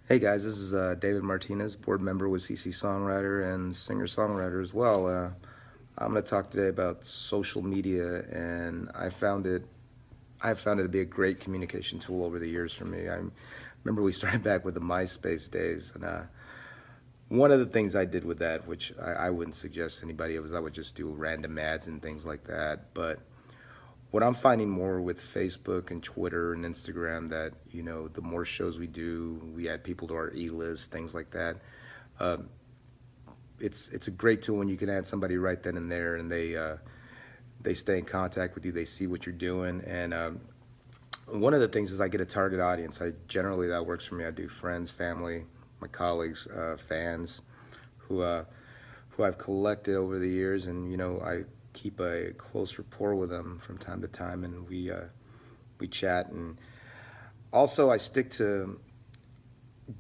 Hey guys, this is David Martinez, board member with CC Songwriter and singer-songwriter as well. I'm going to talk today about social media, and I found it to be a great communication tool over the years for me. I remember we started back with the MySpace days, and one of the things I did with that, which I wouldn't suggest to anybody, was I would just do random ads and things like that. But what I'm finding more with Facebook and Twitter and Instagram, that the more shows we do, we add people to our e-list, things like that. uh, it's a great tool when you can add somebody right then and there, and they stay in contact with you, they see what you're doing. And one of the things is I get a target audience. I generally, that works for me. I do friends, family, my colleagues, fans who who I've collected over the years, and I keep a close rapport with them from time to time, and we chat. And also, I stick to,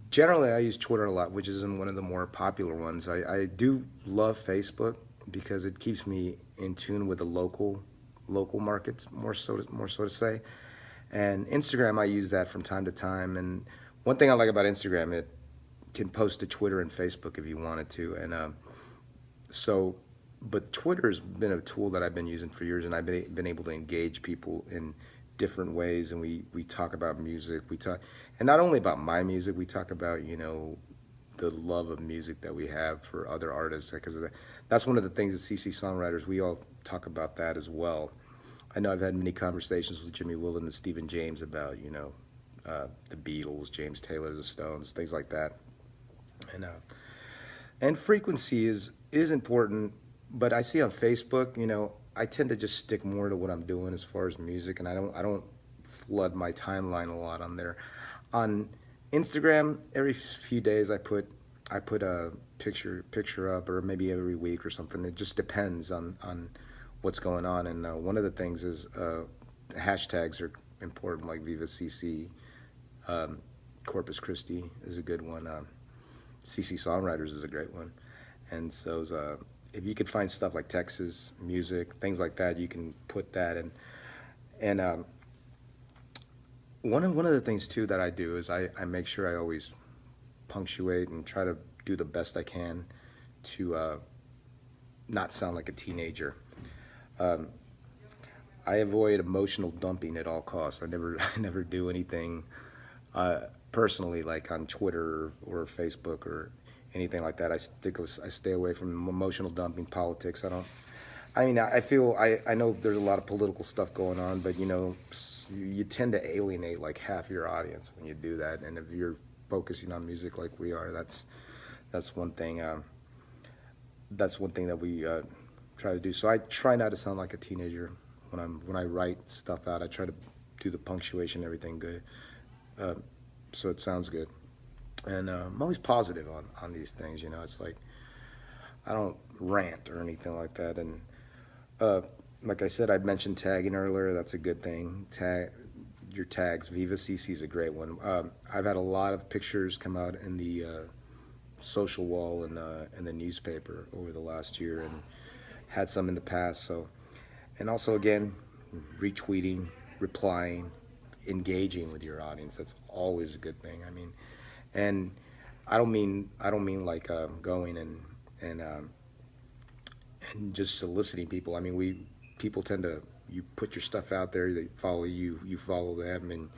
generally I use Twitter a lot, which isn't one of the more popular ones. I do love Facebook because it keeps me in tune with the local markets, more so to say. And Instagram, I use that from time to time. And one thing I like about Instagram, it can post to Twitter and Facebook if you wanted to. And so, but Twitter's been a tool that I've been using for years, and I've been able to engage people in different ways. And we talk about music. We talk, and not only about my music, we talk about the love of music that we have for other artists, because that's one of the things at CC Songwriters, we all talk about that as well. I know I've had many conversations with Jimmy Willen and Stephen James about the Beatles, James Taylor, the Stones, things like that. And frequency is important, but I see on Facebook, I tend to just stick more to what I'm doing as far as music, and I don't flood my timeline a lot on there. On Instagram, every few days I put a picture up, or maybe every week or something. It just depends on what's going on. And one of the things is hashtags are important, like Viva CC, Corpus Christi is a good one. CC Songwriters is a great one. And so if you could find stuff like Texas music, things like that, you can put that in. And one of the things too that I do is I make sure I always punctuate and try to do the best I can to not sound like a teenager. Um, I avoid emotional dumping at all costs. I never do anything personally, like on Twitter or Facebook or anything like that. I stay away from emotional dumping, politics. I don't. I mean, I know there's a lot of political stuff going on, but you tend to alienate like half your audience when you do that. And if you're focusing on music like we are, that's one thing. That's one thing that we try to do. So I try not to sound like a teenager when I write stuff out. I try to do the punctuation, everything good, so it sounds good. And I'm always positive on these things. It's like I don't rant or anything like that. And uh, like I said, I mentioned tagging earlier. That's a good thing. Tag your tags. Viva CC is a great one. I've had a lot of pictures come out in the social wall and in the newspaper over the last year, and had some in the past. So, and also again, retweeting, replying, engaging with your audience. That's always a good thing. I mean, and I don't mean like going and just soliciting people. I mean, people tend to, you put your stuff out there, they follow you, you follow them, and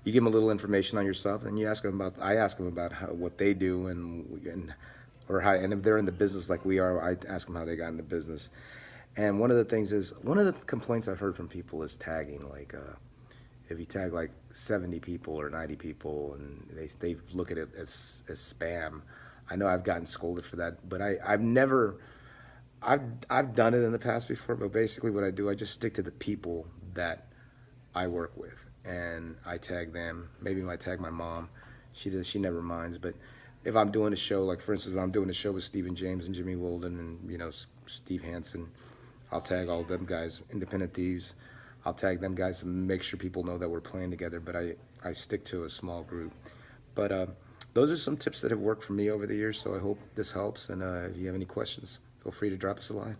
you give them a little information on yourself, and I ask them about what they do, and if they're in the business like we are, I ask them how they got in the business. And one of the complaints I've heard from people is tagging. Like if you tag like 70 people or 90 people, and they look at it as spam. I know I've gotten scolded for that, but I've never. I've done it in the past before, but basically what I do, I just stick to the people that I work with, and I tag them. Maybe I tag my mom. She never minds. But if I'm doing a show, like for instance, if I'm doing a show with Stephen James and Jimmy Wilden and Steve Hansen, I'll tag all them guys. Independent Thieves, I'll tag them guys to make sure people know that we're playing together. But I stick to a small group. But those are some tips that have worked for me over the years. So I hope this helps. And if you have any questions, feel free to drop us a line.